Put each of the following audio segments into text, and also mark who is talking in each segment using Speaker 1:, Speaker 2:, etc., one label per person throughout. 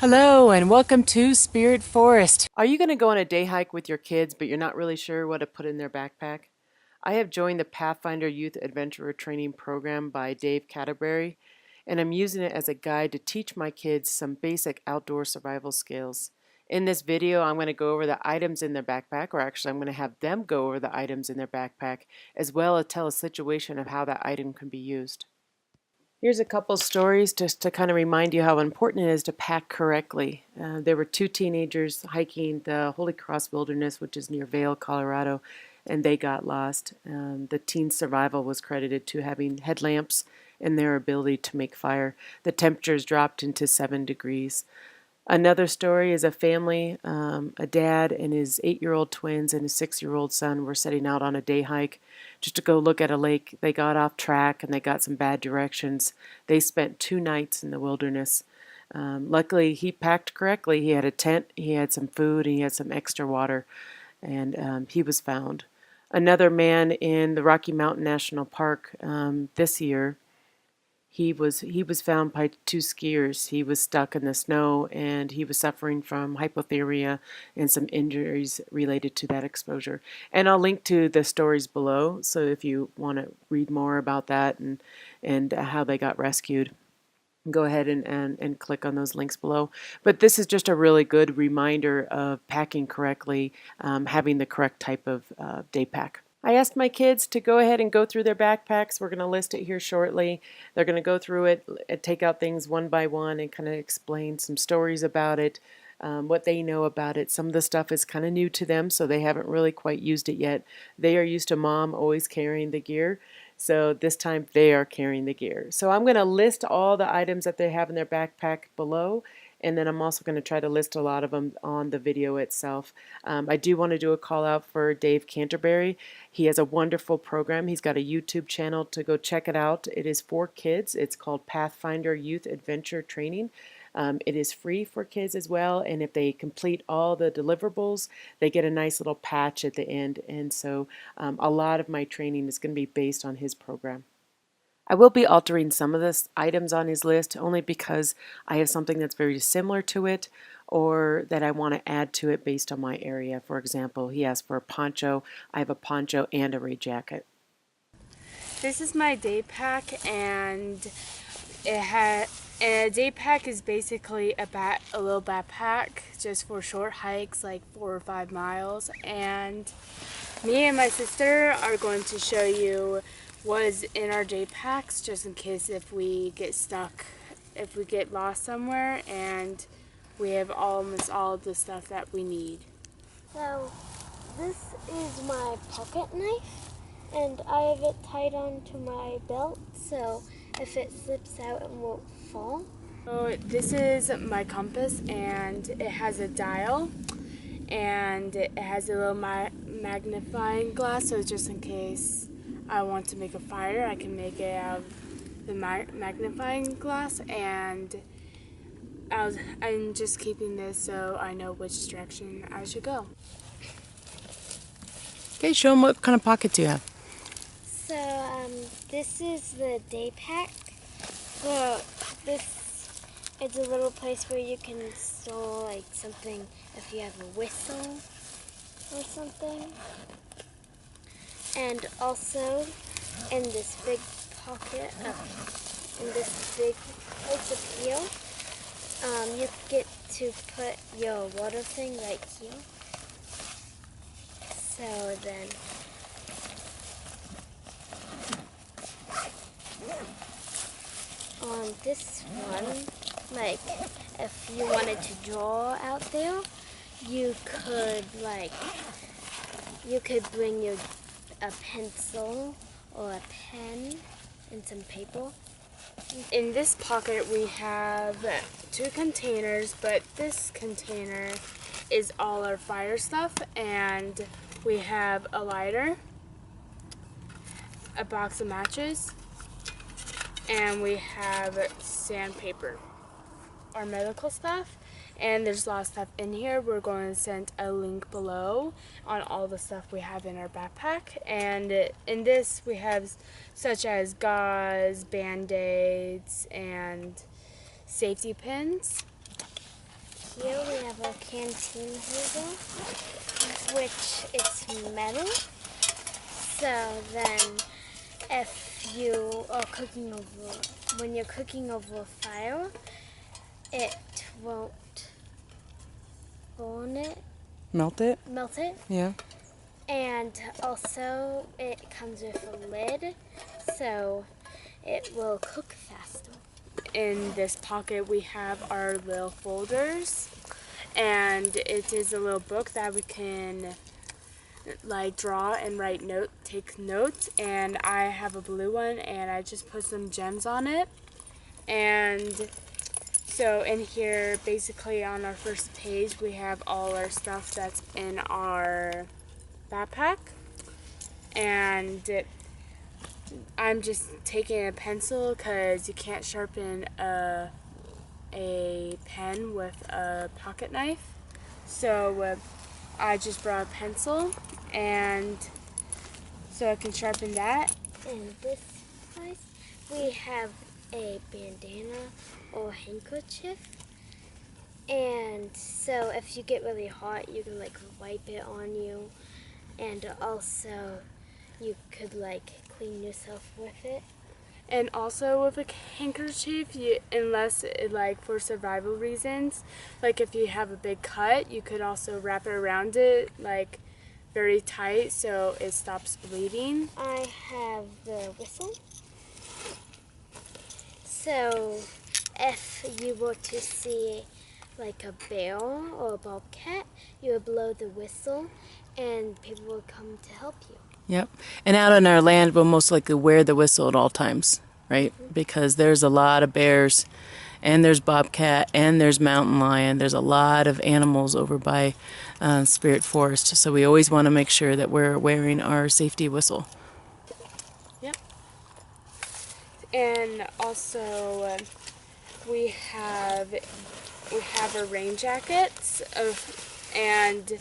Speaker 1: Hello and welcome to Spirit Forest. Are you going to go on a day hike with your kids but you're not really sure what to put in their backpack? I have joined the Pathfinder Youth Adventurer Training Program by Dave Canterbury, and I'm using it as a guide to teach my kids some basic outdoor survival skills. In this video, I'm going to go over the items in their backpack, or actually I'm going to have them go over the items in their backpack, as well as tell a situation of how that item can be used. Here's a couple stories just to kind of remind you how important it is to pack correctly. There were two teenagers hiking the Holy Cross Wilderness, which is near Vail, Colorado, and they got lost. The teen's survival was credited to having headlamps and their ability to make fire. The temperatures dropped into 7 degrees. Another story is a family, a dad and his 8-year-old twins and his 6-year-old son were setting out on a day hike just to go look at a lake. They got off track and they got some bad directions. They spent 2 nights in the wilderness. Luckily, he packed correctly. He had a tent, he had some food, and he had some extra water, and he was found. Another man in the Rocky Mountain National Park this year, he was found by 2 skiers. He was stuck in the snow and he was suffering from hypothermia and some injuries related to that exposure. And I'll link to the stories below, so if you want to read more about that and how they got rescued, go ahead and click on those links below. But this is just a really good reminder of packing correctly, having the correct type of day pack. I asked my kids to go ahead and go through their backpacks. We're going to list it here shortly. They're going to go through it, take out things one by one, and kind of explain some stories about it, what they know about it. Some of the stuff is kind of new to them, so they haven't really quite used it yet. They are used to mom always carrying the gear, so this time they are carrying the gear. So I'm going to list all the items that they have in their backpack below, and then I'm also going to try to list a lot of them on the video itself. I do want to do a call out for Dave Canterbury. He has a wonderful program. He's got a YouTube channel to go check it out. It is for kids. It's called Pathfinder Youth Adventure Training. It is free for kids as well, and if they complete all the deliverables, they get a nice little patch at the end. And so a lot of my training is going to be based on his program. I will be altering some of the items on his list only because I have something that's very similar to it or that I want to add to it based on my area. For example, he asked for a poncho. I have a poncho and a rain jacket.
Speaker 2: This is my day pack, and a day pack is basically a little backpack just for short hikes, like 4 or 5 miles. And me and my sister are going to show you what is in our day packs, just in case if we get stuck, if we get lost somewhere, and we have almost all of the stuff that we need.
Speaker 3: So this is my pocket knife, and I have it tied onto my belt, so if it slips out, it won't fall.
Speaker 2: So this is my compass, and it has a dial, and it has a little magnifying glass, so just in case I want to make a fire, I can make it out of the magnifying glass, and I'm just keeping this so I know which direction I should go.
Speaker 1: Okay, show them what kind of pockets you have.
Speaker 3: So this is the day pack. So this is a little place where you can store like something if you have a whistle or something. And also in this big pocket, in this big place up here, you get to put your water thing right here. So then on this one, like if you wanted to draw out there, you could bring a pencil or a pen and some paper.
Speaker 2: In this pocket we have 2 containers, but this container is all our fire stuff, and we have a lighter, a box of matches, and we have sandpaper, our medical stuff, and there's a lot of stuff in here. We're going to send a link below on all the stuff we have in our backpack, and in this we have such as gauze, band-aids, and safety pins.
Speaker 3: here we have a canteen holder, which it's metal. So then if you are cooking over, when you're cooking over fire, it won't burn it,
Speaker 1: Melt it?
Speaker 3: melt it.
Speaker 1: Yeah.
Speaker 3: And also it comes with a lid, so it will cook faster.
Speaker 2: In this pocket we have our little folders, and it is a little book that we can like draw and take notes, and I have a blue one and I just put some gems on it. And so in here, basically on our first page, we have all our stuff that's in our backpack, and I'm just taking a pencil because you can't sharpen a pen with a pocket knife. So I just brought a pencil, and so I can sharpen that.
Speaker 3: In this place, we have a bandana or handkerchief. And so if you get really hot, you can like wipe it on you. And also you could like clean yourself with it.
Speaker 2: And also with a handkerchief, unless like for survival reasons, like if you have a big cut, you could also wrap it around it like very tight so it stops bleeding.
Speaker 3: I have the whistle. So if you were to see like a bear or a bobcat, you would blow the whistle and people would come to help you.
Speaker 1: Yep. And out on our land, we'll most likely wear the whistle at all times, right? Because there's a lot of bears, and there's bobcat, and there's mountain lion. There's a lot of animals over by Spirit Forest. So we always want to make sure that we're wearing our safety whistle.
Speaker 2: Yep. And also we have our rain jackets, and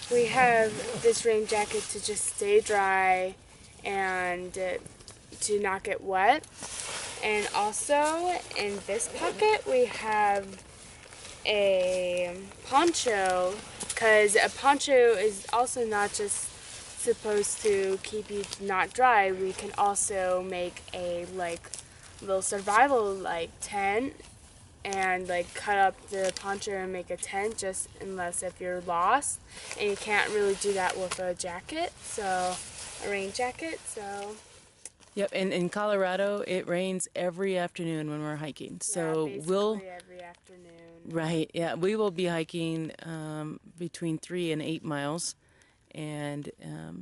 Speaker 2: we have this rain jacket to just stay dry and to not get wet. And also in this pocket we have a poncho, because a poncho is also not just supposed to keep you not dry. We can also make a like little survival like tent and like cut up the poncho and make a tent, just unless if you're lost, and you can't really do that with a jacket, so a rain jacket. So
Speaker 1: Yep, and in Colorado, it rains every afternoon when we're hiking. So
Speaker 2: yeah,
Speaker 1: we'll,
Speaker 2: basically every afternoon.
Speaker 1: right, yeah, we will be hiking between 3 and 8 miles, and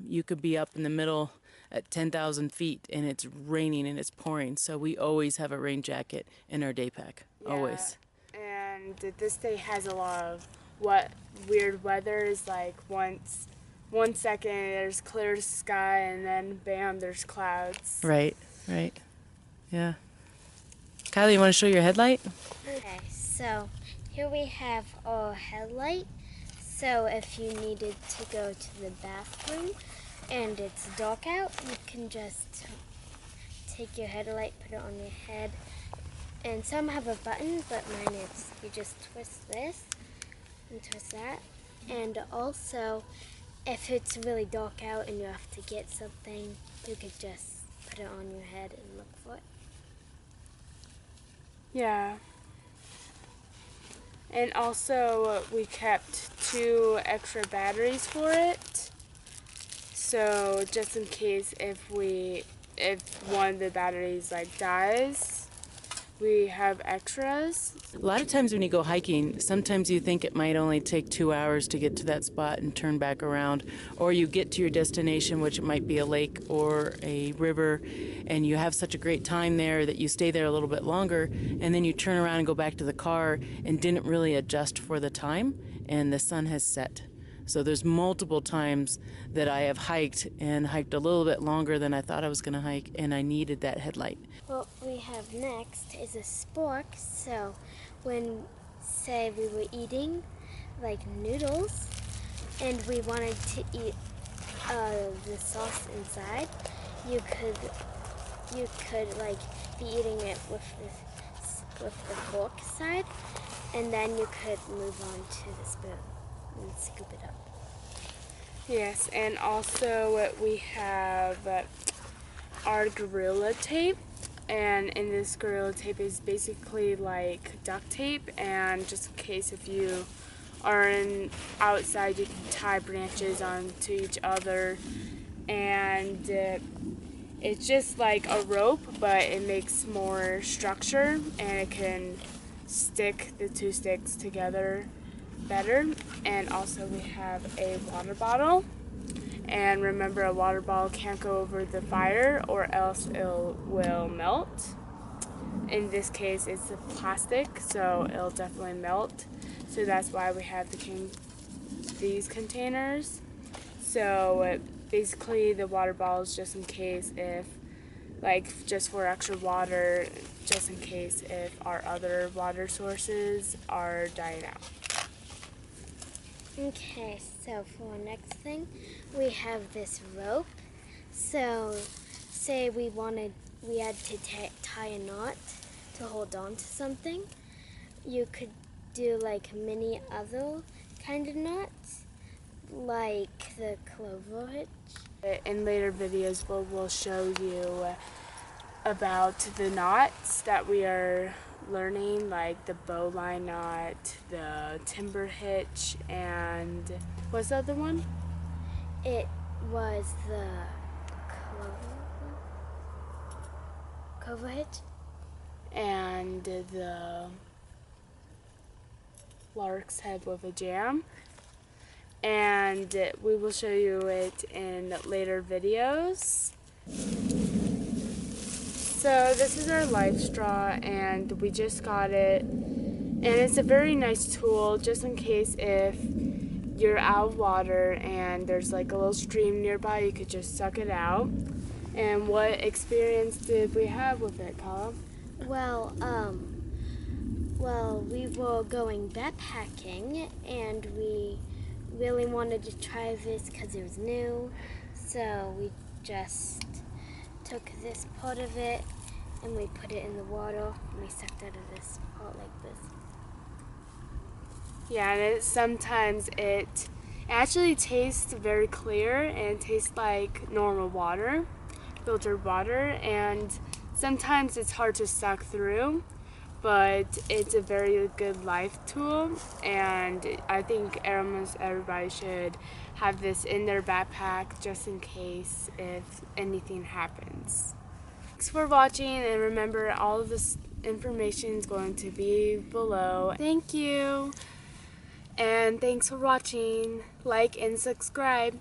Speaker 1: you could be up in the middle at 10,000 feet, and it's raining and it's pouring. So we always have a rain jacket in our day pack, always.
Speaker 2: And this state has a lot of weird weather. Is like one second there's clear sky, and then bam, there's clouds.
Speaker 1: Right, right, yeah. Kylie, you want to show your headlight?
Speaker 3: Okay, so here we have our headlight. So if you needed to go to the bathroom and it's dark out, you can just take your headlight, put it on your head. And some have a button, but mine is you just twist this and twist that. And also, if it's really dark out and you have to get something, you could just put it on your head and look for it.
Speaker 2: Yeah. And also we kept 2 extra batteries for it. So just in case if one of the batteries like dies, we have extras.
Speaker 1: A lot of times when you go hiking, sometimes you think it might only take 2 hours to get to that spot and turn back around, or you get to your destination, which might be a lake or a river, and you have such a great time there that you stay there a little bit longer, and then you turn around and go back to the car and didn't really adjust for the time, and the sun has set. So there's multiple times that I have hiked and hiked a little bit longer than I thought I was going to hike, and I needed that headlight.
Speaker 3: What we have next is a spork. So when, say, we were eating like noodles and we wanted to eat the sauce inside, you could like be eating it with the fork side, and then you could move on to the spoon and scoop it up.
Speaker 2: Yes, and also we have our Gorilla Tape, and in this Gorilla Tape is basically like duct tape, and just in case if you are outside, you can tie branches onto each other, and it's just like a rope, but it makes more structure, and it can stick the two sticks together better. And also we have a water bottle, and remember, a water bottle can't go over the fire or else it will melt. In this case it's the plastic, so it'll definitely melt, so that's why we have these containers. So basically the water bottle is just in case if, like, just for extra water, just in case if our other water sources are dying out.
Speaker 3: Okay, so for our next thing, we have this rope. So, say we had to tie a knot to hold on to something. You could do like many other kind of knots, like the clover hitch.
Speaker 2: In later videos, we'll show you about the knots that we are learning, like the bowline knot, the timber hitch, and what's the other one?
Speaker 3: It was the clover hitch.
Speaker 2: And the lark's head with a jam. And we will show you it in later videos. So this is our life straw, and we just got it, and it's a very nice tool just in case if you're out of water and there's like a little stream nearby, you could just suck it out. And what experience did we have with it, Kala?
Speaker 3: Well, we were going backpacking, and we really wanted to try this because it was new, so we just took this part of it and we put it in the water and we sucked out of this part like this.
Speaker 2: Yeah, and sometimes it actually tastes very clear, and it tastes like normal water, filtered water, and sometimes it's hard to suck through, but it's a very good life tool, and I think almost everybody should have this in their backpack just in case if anything happens. Thanks for watching, and remember, all of this information is going to be below. Thank you, and thanks for watching. Like and subscribe.